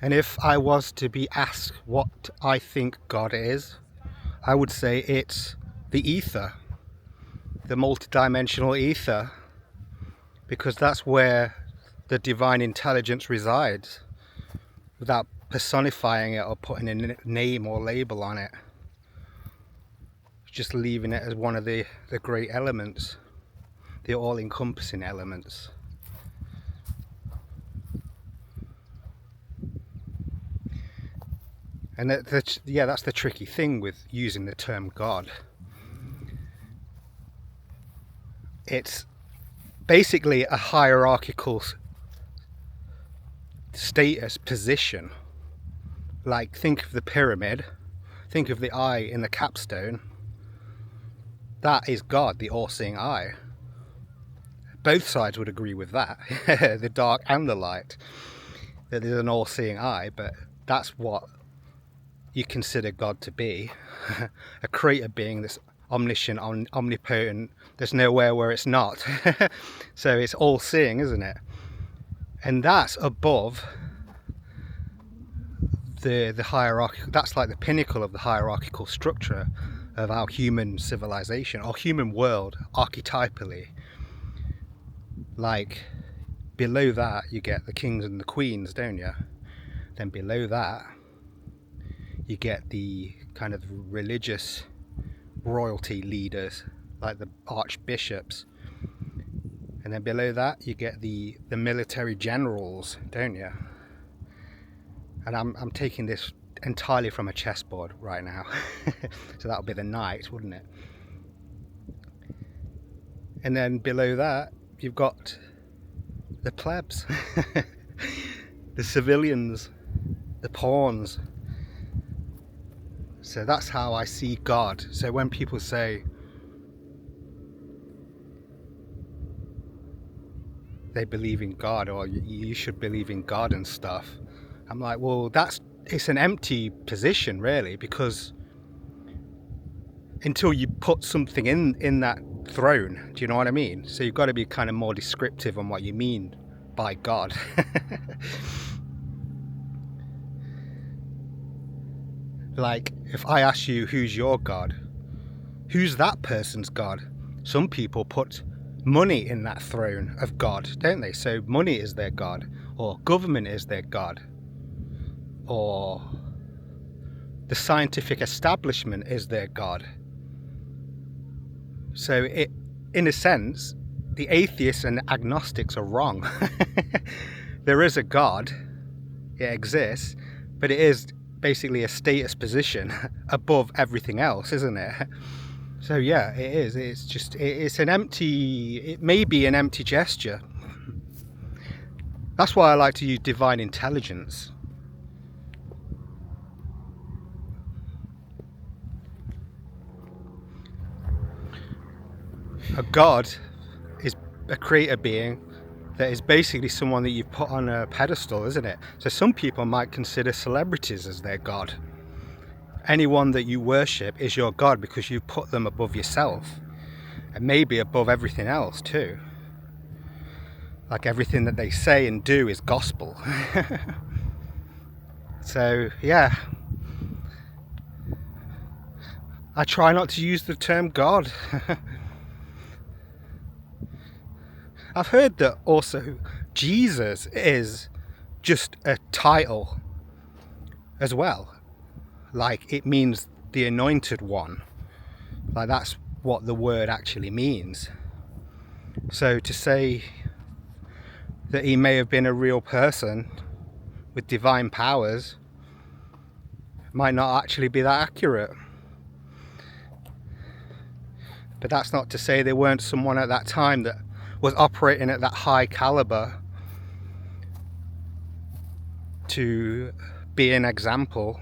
And if I was to be asked what I think God is, I would say it's the ether, the multidimensional ether, because that's where the divine intelligence resides, without personifying it or putting a name or label on it, just leaving it as one of the great elements, the all-encompassing elements. And that's the tricky thing with using the term God. It's basically a hierarchical status position. Like, think of the pyramid, think of the eye in the capstone. That is God, the all-seeing eye. Both sides would agree with that, the dark and the light, that there's an all-seeing eye, but that's what you consider God to be. A creator being that's omniscient, omnipotent, there's nowhere where it's not. So it's all-seeing, isn't it? And that's above the hierarchy. That's like the pinnacle of the hierarchical structure of our human civilization, or human world, archetypally. Like, below that you get the kings and the queens, don't you? Then below that you get the kind of religious royalty leaders, like the archbishops. And then below that you get the military generals, don't you? And I'm taking this entirely from a chessboard right now. So that'll be the knight, wouldn't it? And then below that you've got the plebs, the civilians, the pawns. So that's how I see God. So when people say they believe in God, or you should believe in God and stuff, I'm like, well, it's an empty position, really, because until you put something in that throne, do you know what I mean? So you've got to be kind of more descriptive on what you mean by God. Like, if I ask you who's your God, who's that person's God? Some people put money in that throne of God, don't they? So money is their God, or government is their God, or the scientific establishment is their God. So in a sense, the atheists and agnostics are wrong. There is a God, it exists, but it is basically a status position above everything else, isn't it? So yeah, it is. It may be an empty gesture. That's why I like to use divine intelligence. A God is a creator being that is basically someone that you put on a pedestal, isn't it? So some people might consider celebrities as their God. Anyone that you worship is your God because you put them above yourself, and maybe above everything else too. Like, everything that they say and do is gospel. So yeah, I try not to use the term God. I've heard that also Jesus is just a title as well. Like, it means the anointed one. Like, that's what the word actually means. So to say that he may have been a real person with divine powers might not actually be that accurate. But that's not to say there weren't someone at that time that was operating at that high caliber to be an example